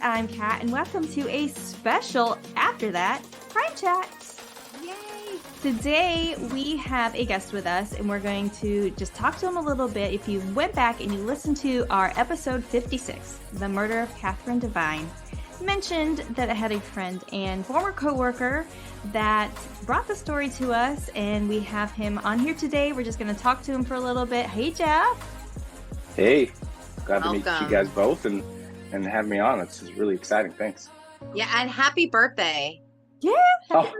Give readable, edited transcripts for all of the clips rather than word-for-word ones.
I'm Kat, and welcome to a special After That CrimeChat. Yay! Today we have a guest with us, and we're going to just talk to him a little bit. If you went back and you listened to our episode 56, The Murder of Katherine Devine, mentioned that I had a friend and former co-worker that brought the story to us, and we have him on here today. We're just going to talk to him for a little bit. Hey, Jeff. Hey, glad to meet you guys both and have me on. It's really exciting. Thanks. Yeah, and happy birthday. Yeah.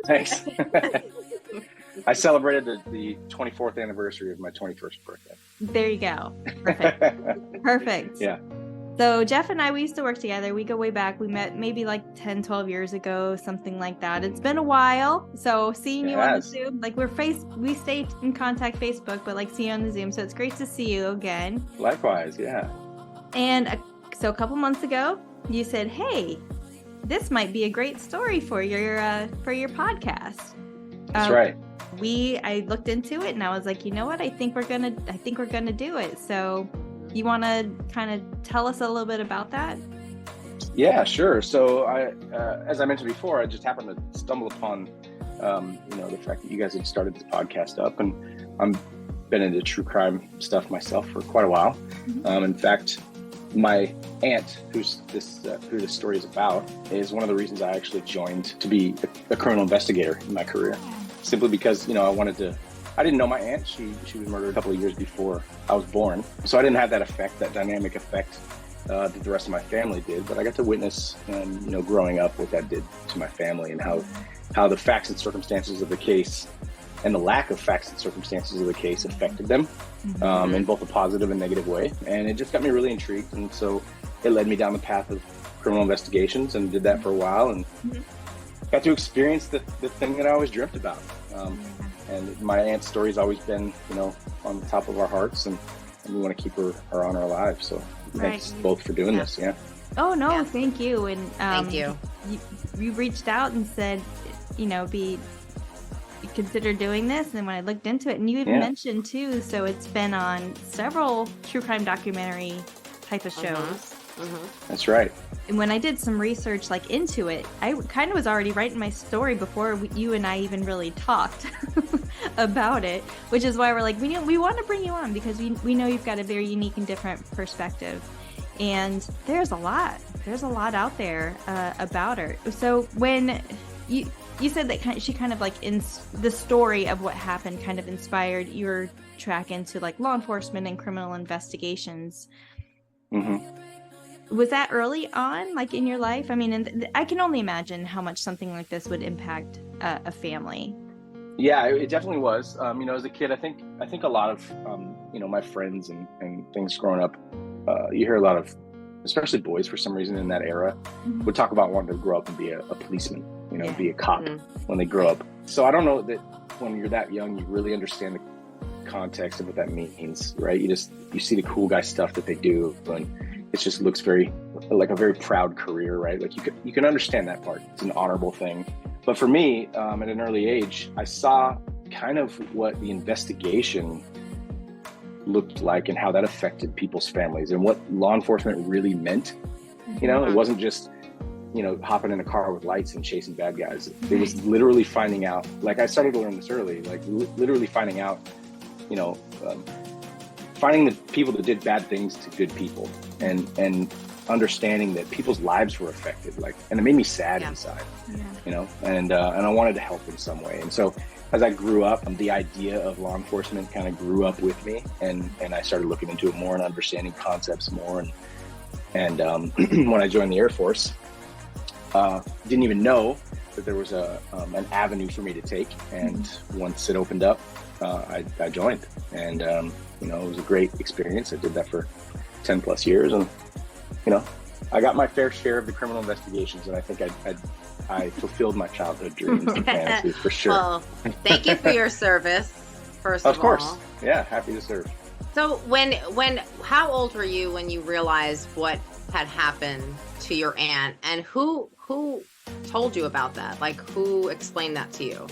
Thanks. I celebrated the 24th anniversary of my 21st birthday. There you go. Perfect. Perfect. Yeah. So Jeff and I, we used to work together. We go way back. We met maybe like 10, 12 years ago, something like that. It's been a while. So seeing you on the Zoom, like we stay in contact Facebook, but like see you on the Zoom. So it's great to see you again. Likewise. Yeah. And so a couple months ago, you said, "Hey, this might be a great story for your podcast." That's right. I looked into it and I was like, you know what? I think we're gonna do it. So you want to kind of tell us a little bit about that? Yeah, sure. So I, as I mentioned before, I just happened to stumble upon, the fact that you guys had started this podcast up, and I'm been into true crime stuff myself for quite a while. Mm-hmm. In fact, my aunt, who this story is about, is one of the reasons I actually joined to be a criminal investigator in my career. Simply because, I didn't know my aunt. She was murdered a couple of years before I was born. So I didn't have that dynamic effect that the rest of my family did. But I got to witness, growing up, what that did to my family, and how the facts and circumstances of the case and the lack of facts and circumstances of the case affected them in both a positive and negative way. And it just got me really intrigued. And so it led me down the path of criminal investigations, and did that for a while, and got to experience the thing that I always dreamt about. And my aunt's story's always been, on the top of our hearts, and we want to keep her on our lives. So thanks both for doing this. Yeah. Oh, no, thank you. And thank you. You reached out and said, consider doing this. And when I looked into it, and you even mentioned too, so it's been on several true crime documentary type of shows. That's right. And when I did some research into it, I kind of was already writing my story before you and I even really talked about it, which is why we're like, we want to bring you on, because we know you've got a very unique and different perspective. And there's a lot out there about her. So when you said that she kind of in the story of what happened kind of inspired your track into law enforcement and criminal investigations. Was that early on, in your life? I mean, and I can only imagine how much something like this would impact a family. Yeah, it definitely was. As a kid, I think a lot of, my friends and things growing up, you hear a lot of, especially boys for some reason in that era, would talk about wanting to grow up and be a policeman, be a cop when they grow up. So I don't know that when you're that young, you really understand the context of what that means, right? You see the cool guy stuff that they do, and it just looks very like a very proud career, right? You can understand that part. It's an honorable thing. But for me, at an early age, I saw kind of what the investigation looked like and how that affected people's families and what law enforcement really meant. It wasn't just, hopping in a car with lights and chasing bad guys. It was literally finding out, I started to learn this early, literally finding out, finding the people that did bad things to good people, and understanding that people's lives were affected, and it made me sad inside, and I wanted to help in some way. And so as I grew up, the idea of law enforcement kind of grew up with me, and I started looking into it more and understanding concepts more. And when I joined the Air Force, didn't even know that there was an avenue for me to take. And once it opened up, I joined, and it was a great experience. I did that for 10 plus years, and I got my fair share of the criminal investigations, and I think I fulfilled my childhood dreams and fantasies for sure. Well, thank you for your service, first of all. Of course. Yeah, happy to serve. So how old were you when you realized what had happened to your aunt, and who told you about that? Who explained that to you?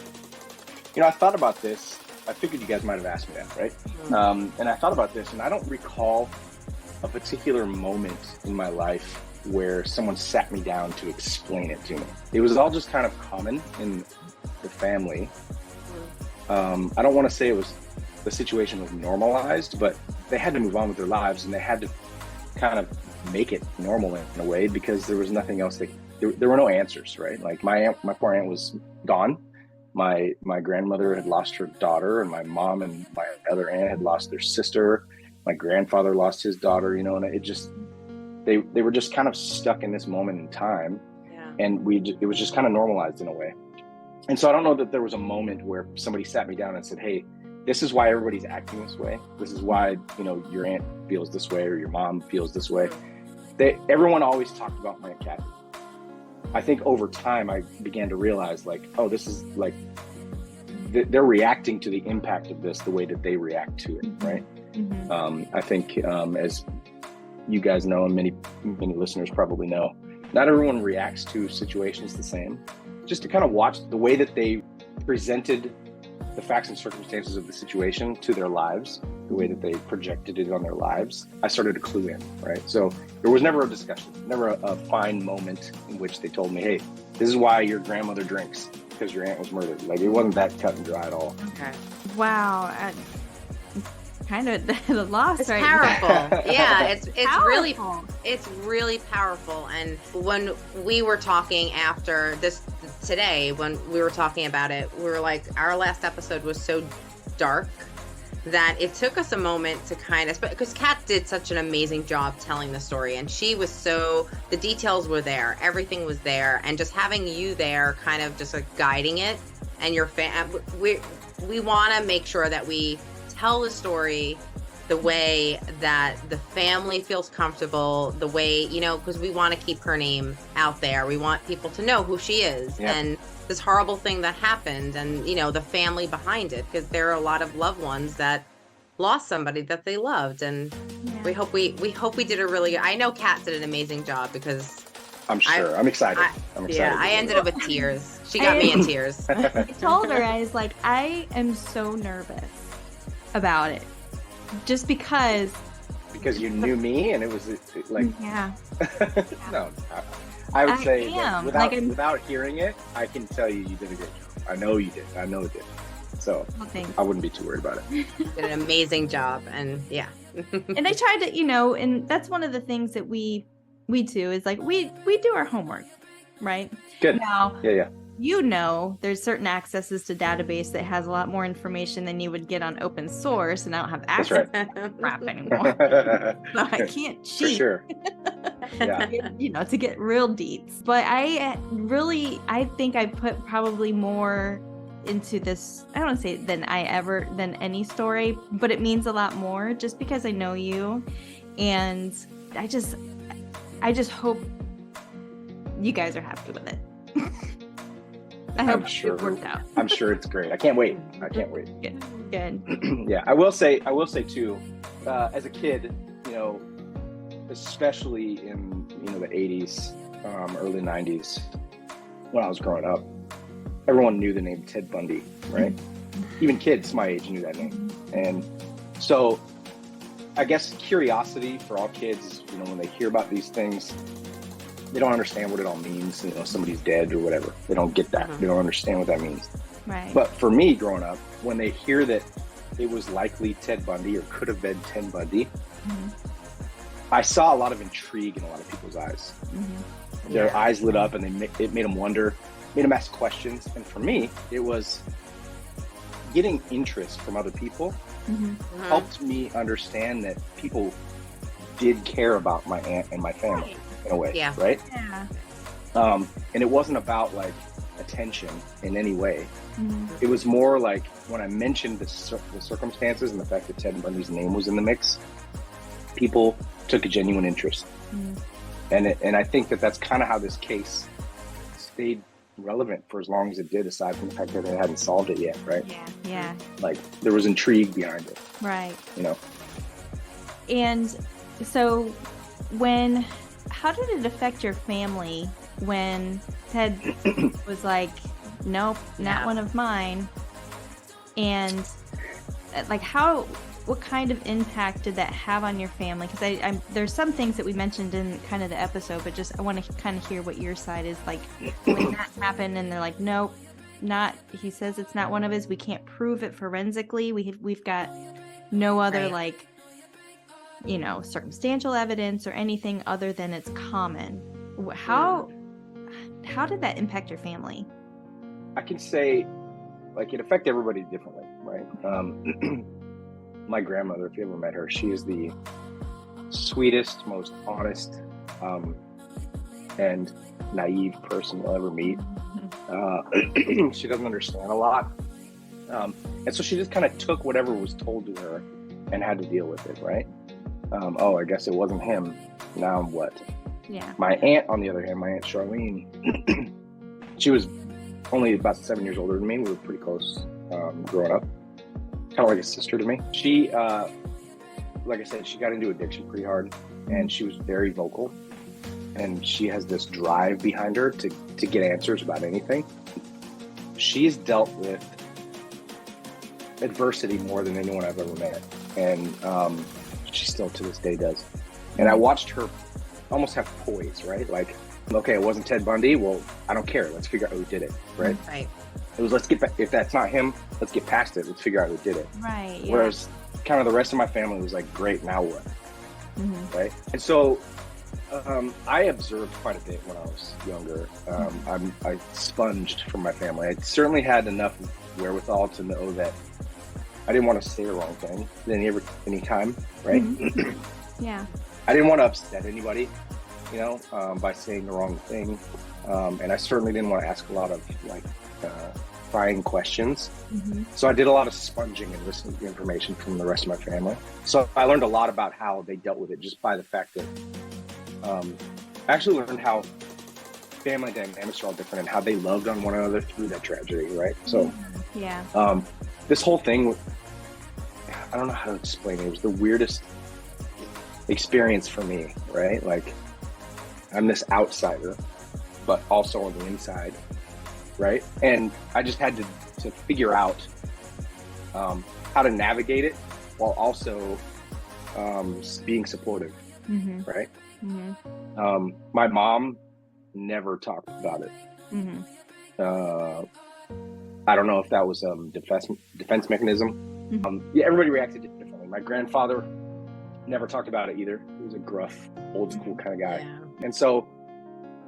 I thought about this. I figured you guys might have asked me that, right? And I thought about this, and I don't recall a particular moment in my life where someone sat me down to explain it to me. It was all just kind of common in the family. I don't want to say the situation was normalized, but they had to move on with their lives, and they had to kind of make it normal in a way, because there was nothing else. There were no answers, right? Like my poor aunt was gone. My grandmother had lost her daughter, and my mom and my other aunt had lost their sister. My grandfather lost his daughter, and it just, they were just kind of stuck in this moment in time. Yeah. And it was just kind of normalized in a way. And so I don't know that there was a moment where somebody sat me down and said, hey, this is why everybody's acting this way. This is why, your aunt feels this way, or your mom feels this way. Everyone always talked about my cat. I think over time I began to realize, like, oh, this is like, they're reacting to the impact of this the way that they react to it, right? I think as you guys know, and many listeners probably know, not everyone reacts to situations the same. Just to kind of watch the way that they presented the facts and circumstances of the situation to their lives, the way that they projected it on their lives, I started to clue in, right? So there was never a discussion, never a fine moment in which they told me, hey, this is why your grandmother drinks, because your aunt was murdered. Like, it wasn't that cut and dry at all. Okay. Wow. Kind of the loss. It's right powerful. Yeah, it's Powerful. it's really powerful. And when we were talking after this today, when we were talking about it, we were like, our last episode was so dark that it took us a moment to kind of, because Kat did such an amazing job telling the story, and she was the details were there, everything was there, and just having you there, kind of just like guiding it, and your we want to make sure that we tell the story the way that the family feels comfortable, the way, because we want to keep her name out there. We want people to know who she is, and this horrible thing that happened, and, the family behind it, because there are a lot of loved ones that lost somebody that they loved. And we hope we did a really good, I know Kat did an amazing job, because I'm sure. I'm excited. Yeah, I ended up with tears. She got me in tears. I told her, I was like, I am so nervous about it, just because you knew me, and it was like, no, I would say that without hearing it, I can tell you did a great job. I know you did. I know it did. So I wouldn't be too worried about it. You did an amazing job, and yeah. And I tried to, and that's one of the things that we do, is like we do our homework, right? Good. Now, yeah. There's certain accesses to database that has a lot more information than you would get on open source, and I don't have access to that crap anymore. So I can't cheat. For sure. Yeah. To get real deets. But I think I put probably more into this, I don't want to say than any story, but it means a lot more just because I know you, and I just hope you guys are happy with it. I hope it worked out. I'm sure it's great. I can't wait. Good. Yeah, I will say too, as a kid, especially in the 80s, early 90s, when I was growing up, everyone knew the name Ted Bundy, right? Even kids my age knew that name. And so I guess curiosity for all kids, when they hear about these things, they don't understand what it all means. Somebody's dead or whatever. They don't get that. They don't understand what that means. Right. But for me, growing up, when they hear that it was likely Ted Bundy or could have been Ted Bundy, I saw a lot of intrigue in a lot of people's eyes. Their eyes lit up, and it made them wonder, made them ask questions. And for me, it was getting interest from other people helped me understand that people did care about my aunt and my family. In a way, right? Yeah. And it wasn't about like attention in any way. It was more like when I mentioned the circumstances and the fact that Ted Bundy's name was in the mix, people took a genuine interest. And I think that's kind of how this case stayed relevant for as long as it did, aside from the fact that they hadn't solved it yet, right? Yeah. Like there was intrigue behind it. Right. And so how did it affect your family when Ted was like, nope, not one of mine? And like, how what kind of impact did that have on your family? Because there's some things that we mentioned in kind of the episode, but just I want to kind of hear what your side is like when that happened, and they're like, nope, not. He says it's not one of his. We can't prove it forensically. We've got no other like, you know, circumstantial evidence or anything other than it's common. How did that impact your family? I can say, like, it affected everybody differently, right? My grandmother, if you ever met her, she is the sweetest, most honest, and naive person you'll ever meet. She doesn't understand a lot. And so she just kind of took whatever was told to her and had to deal with it, right? Oh, I guess it wasn't him. Now what? Yeah. My aunt, on the other hand, my Aunt Charlene, she was only about 7 years older than me. We were pretty close growing up. Kind of like a sister to me. She, like I said, she got into addiction pretty hard, and she was very vocal. And she has this drive behind her to get answers about anything. She's dealt with adversity more than anyone I've ever met. And she still to this day does. And I watched her almost have poise, right? Like, okay, it wasn't Ted Bundy. Well, I don't care. Let's figure out who did it, right? Right. It was, let's get back. If that's not him, let's get past it. Let's figure out who did it. Right. Yeah. Whereas kind of the rest of my family was like, great, now what? Right? And so I observed quite a bit when I was younger. I sponged from my family. I certainly had enough wherewithal to know that I didn't want to say the wrong thing any time, right? Yeah. I didn't want to upset anybody, you know, by saying the wrong thing. And I certainly didn't want to ask a lot of like prying questions. So I did a lot of sponging and listening to information from the rest of my family. So I learned a lot about how they dealt with it just by the fact that I actually learned how family dynamics are all different and how they loved on one another through that tragedy, right? So this whole thing, I don't know how to explain it. It was the weirdest experience for me, right? Like, I'm this outsider, but also on the inside, right? And I just had to figure out how to navigate it while also being supportive, right? My mom never talked about it. I don't know if that was a defense mechanism. Yeah, everybody reacted differently. My grandfather never talked about it either. He was a gruff, old school kind of guy. Yeah. And so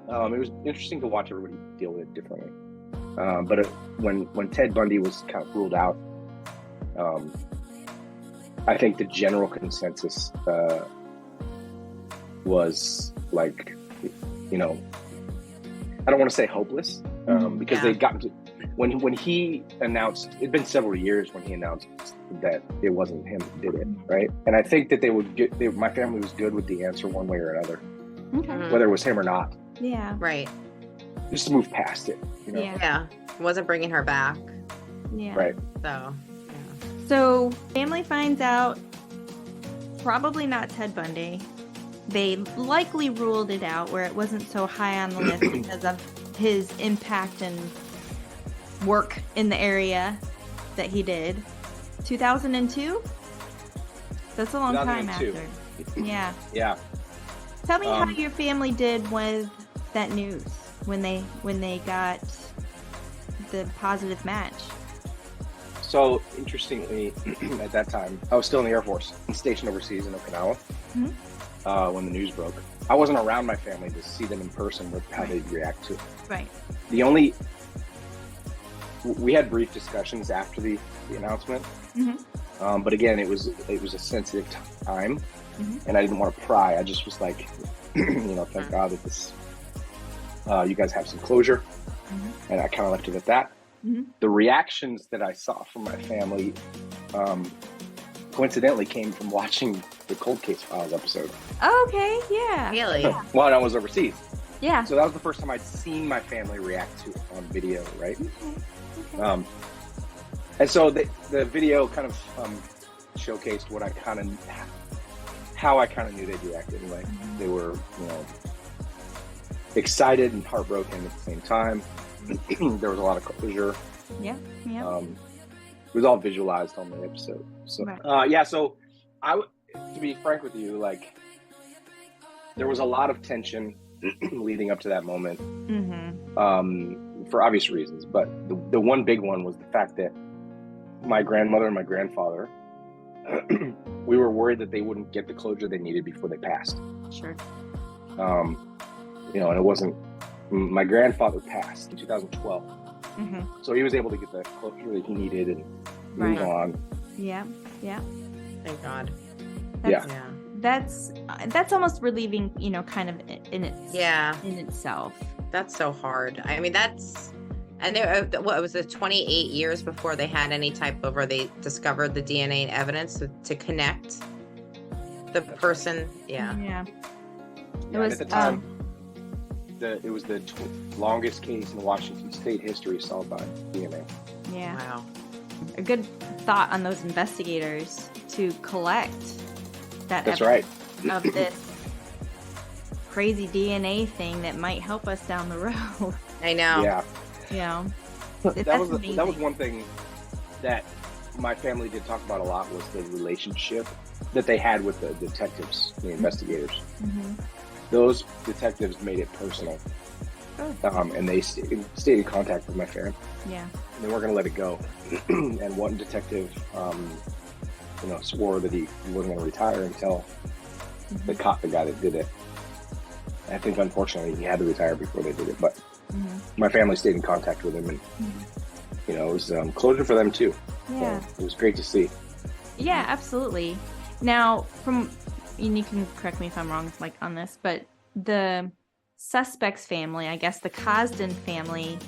it was interesting to watch everybody deal with it differently. But when Ted Bundy was kind of ruled out, I think the general consensus was like, you know, I don't want to say hopeless, because they'd gotten to, when he announced, it'd been several years when he announced that it wasn't him who did it, right? And I think that my family was good with the answer one way or another, whether it was him or not. Yeah. Right. Just to move past it, you know? Yeah. Wasn't bringing her back. Yeah. Right. So, So family finds out, probably not Ted Bundy. They likely ruled it out where it wasn't so high on the list because of his impact and work in the area that he did. 2002? That's a long time after. Yeah. Yeah. Tell me how your family did with that news when they got the positive match. So interestingly, at that time, I was still in the Air Force, stationed overseas in Okinawa. When the news broke, I wasn't around my family to see them in person with how they'd react to it. Right. We had brief discussions after the announcement, but again, it was a sensitive time, and I didn't want to pry. I just was like, thank God that this, you guys have some closure, and I kind of left it at that. The reactions that I saw from my family, coincidentally, came from watching the Cold Case Files episode. Okay, yeah. Really? While I was overseas. Yeah. So that was the first time I'd seen my family react to it on video, right? Okay. And so the video kind of showcased how I kind of knew they'd react anyway. They were, excited and heartbroken at the same time. There was a lot of closure. Yeah. was all visualized on the episode. So Right. so to be frank with you, like there was a lot of tension leading up to that moment, for obvious reasons. But the one big one was the fact that my grandmother and my grandfather, we were worried that they wouldn't get the closure they needed before they passed. Sure. And it wasn't. My grandfather passed in 2012, so he was able to get the closure that he needed and move on. Yeah. Thank God. That's almost relieving, kind of in itself. That's so hard. I mean, and what was it, 28 years before they had any type of, or they discovered the DNA evidence to connect the person. It was was at the time. It was the longest case in Washington State history solved by DNA. Yeah. Wow. A good thought on those investigators to collect that That's evidence of this crazy DNA thing that might help us down the road. I know. Yeah. That was one thing that my family did talk about a lot, was the relationship that they had with the detectives, the investigators. Those detectives made it personal, and they stayed in contact with my family. Yeah. And they weren't going to let it go. And one detective, swore that he wasn't going to retire until they caught the guy that did it. I think, unfortunately, he had to retire before they did it. But my family stayed in contact with him, and it was closure for them too. Yeah. So it was great to see. Yeah, absolutely. Now, and you can correct me if I'm wrong, like on this, but the suspect's family, I guess the Cosden family,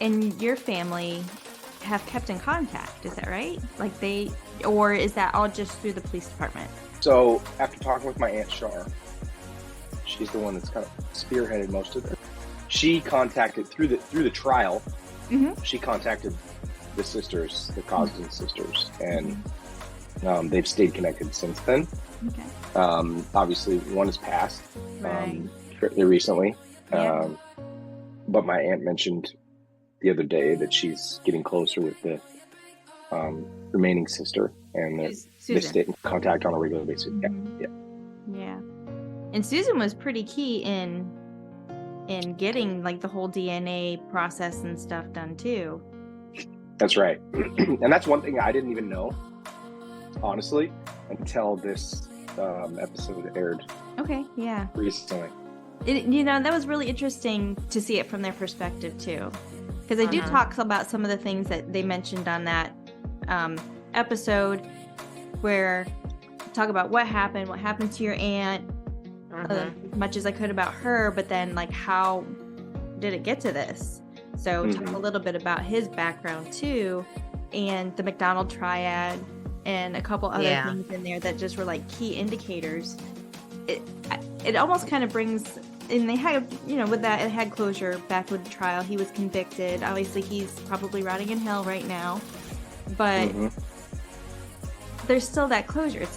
and your family have kept in contact. Is that right? Like or is that all just through the police department? So after talking with my Aunt Shar, she's the one that's kind of spearheaded most of it. She contacted through the trial. She contacted the sisters, the Cosden sisters, and they've stayed connected since then. Okay. Obviously, one has passed fairly recently. But my aunt mentioned the other day that she's getting closer with the remaining sister, and they stay in contact on a regular basis. Yeah. And Susan was pretty key in getting like the whole DNA process and stuff done too. That's right. And that's one thing I didn't even know, honestly, until this episode aired. Okay, yeah. Recently. That was really interesting to see it from their perspective too, because they do talk about some of the things that they mentioned on that episode, where talk about what happened to your aunt, as much as I could about her, but then like how did it get to this? So talk a little bit about his background too, and the McDonald triad, and a couple other things in there that just were like key indicators. It almost kind of brings, and they had, with that, it had closure back with the trial. He was convicted. Obviously, he's probably rotting in hell right now, but there's still that closure. It's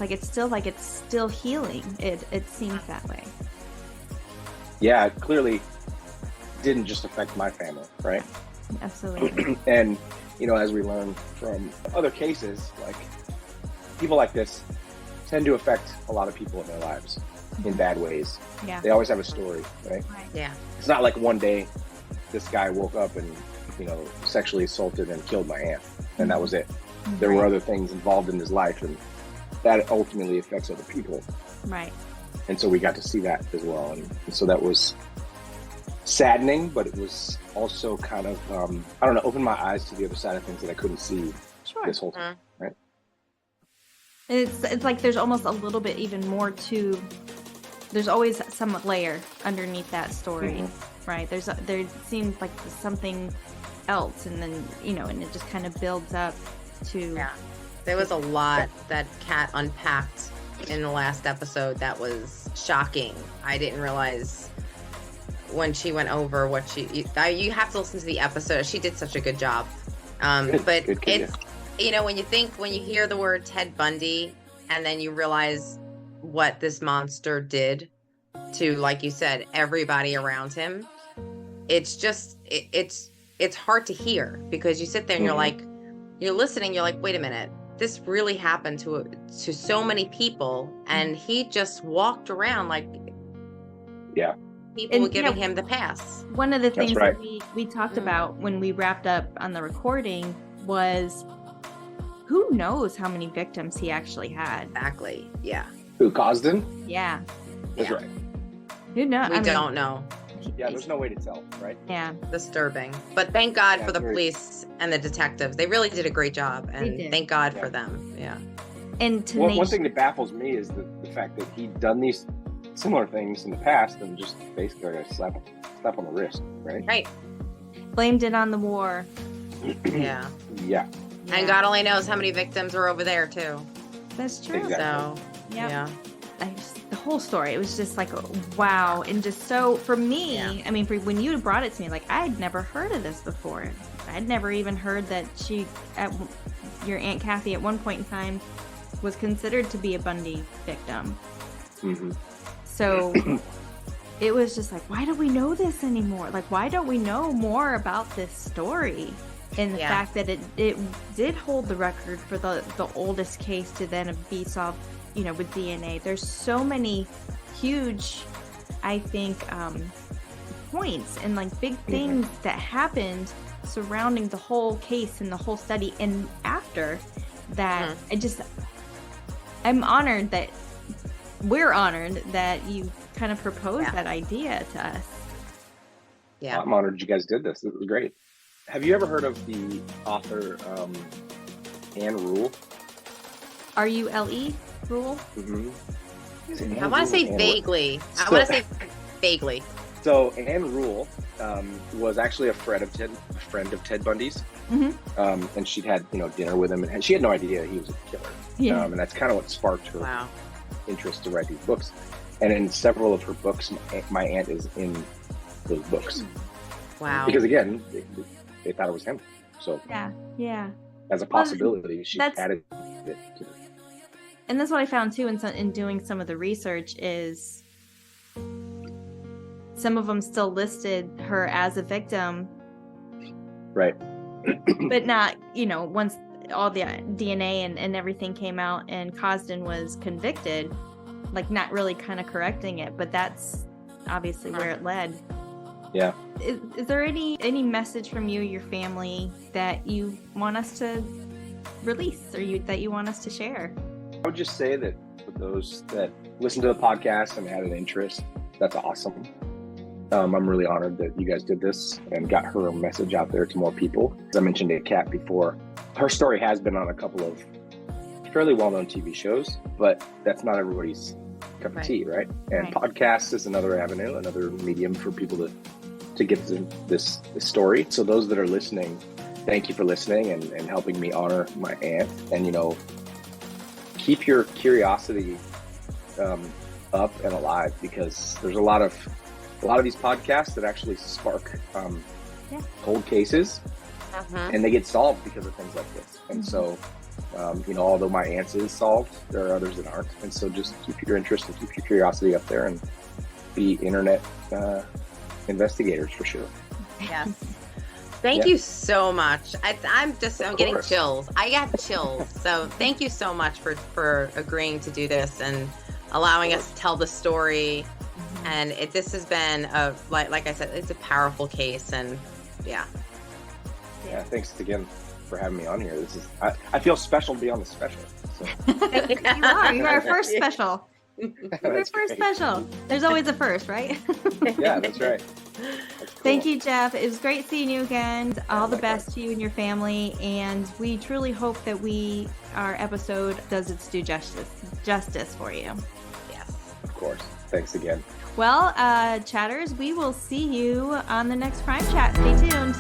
still healing. It seems that way. Yeah, it clearly didn't just affect my family, right? Absolutely. And as we learn from other cases, like people like this tend to affect a lot of people in their lives in bad ways. Yeah. They always have a story, right? Yeah. It's not like one day this guy woke up and, sexually assaulted and killed my aunt, and that was it. There were other things involved in his life, and that ultimately affects other people. Right. And so we got to see that as well. And so that was saddening, but it was also kind of, opened my eyes to the other side of things that I couldn't see this whole time, right? It's like there's almost a little bit even more to. There's always some layer underneath that story, right? There seems like something else, and then and it just kind of builds up to. Yeah, there was a lot that Kat unpacked in the last episode that was shocking. I didn't realize when she went over what you have to listen to the episode. She did such a good job. But it's when you hear the word Ted Bundy, and then you realize what this monster did to, like you said, everybody around him, it's it's hard to hear because you sit there and you're like, you're listening, you're like, wait a minute, this really happened to so many people, and he just walked around like, people were giving him the pass. One of the things that we talked about when we wrapped up on the recording was, who knows how many victims he actually had? Exactly. Yeah. Who, Cosden? Yeah. That's right. Who knows? We don't know. Yeah, there's no way to tell, right? Yeah. Disturbing. But thank God for the police and the detectives. They really did a great job, and thank God for them. Yeah. And one thing that baffles me is the fact that he'd done these similar things in the past and just basically got a slap on the wrist, right? Right. Blamed it on the war. Yeah. Yeah. And God only knows how many victims are over there too. That's true. Exactly. So, yeah. The whole story, it was just like, wow. And just so, for me, I mean, when you brought it to me, like, I'd never heard of this before. I'd never even heard that your Aunt Kathy at one point in time was considered to be a Bundy victim. Mm-hmm. So it was just like, why don't we know this anymore? Like, why don't we know more about this story? And the fact that it did hold the record for the oldest case to then be solved, with DNA. There's so many huge, I think, points and like big things that happened surrounding the whole case and the whole study. And after that, I'm honored that we're honored that you kind of proposed that idea to us. Yeah, I'm honored you guys did this. It was great. Have you ever heard of the author Anne Rule? R-U-L-E? Rule? Mm-hmm. I want to say vaguely. So Anne Rule was actually a friend of Ted Bundy's, and she'd had dinner with him, and she had no idea he was a killer. Yeah. And that's kind of what sparked her interest to write these books. And in several of her books, my aunt is in those books. Wow. Because again, they thought it was him. So yeah. As a possibility, she added it to it. And that's what I found too in doing some of the research is some of them still listed her as a victim. Right. But not, once all the DNA and everything came out and Cosden was convicted, like not really kind of correcting it, but that's obviously where it led. Yeah. Is there any message from you or your family that you want us to release or that you want us to share? I would just say that for those that listen to the podcast and had an interest, that's awesome. I'm really honored that you guys did this and got her message out there to more people. As I mentioned to Kat before, her story has been on a couple of fairly well-known TV shows, but that's not everybody's cup of tea, right? And podcasts is another avenue, another medium for people to get this story. So those that are listening, thank you for listening and helping me honor my aunt. And, keep your curiosity up and alive, because there's a lot of these podcasts that actually spark cold cases, and they get solved because of things like this. And so, although my aunt's is solved, there are others that aren't. And so just keep your interest and keep your curiosity up there and be internet investigators for sure. Yes. Thank you so much. I'm getting chills. I got chills. So thank you so much for agreeing to do this and allowing us to tell the story. And this has been like I said, it's a powerful case. And yeah. Thanks again for having me on here. This is I feel special to be on the special. So. You're our first special. Your first special. There's always a first, right? Yeah, that's right. That's cool. Thank you, Jeff. It was great seeing you again. All the best to you and your family, and we truly hope that our episode does its due justice for you. Yes. Of course. Thanks again. Well, chatters, we will see you on the next Crime Chat. Stay tuned.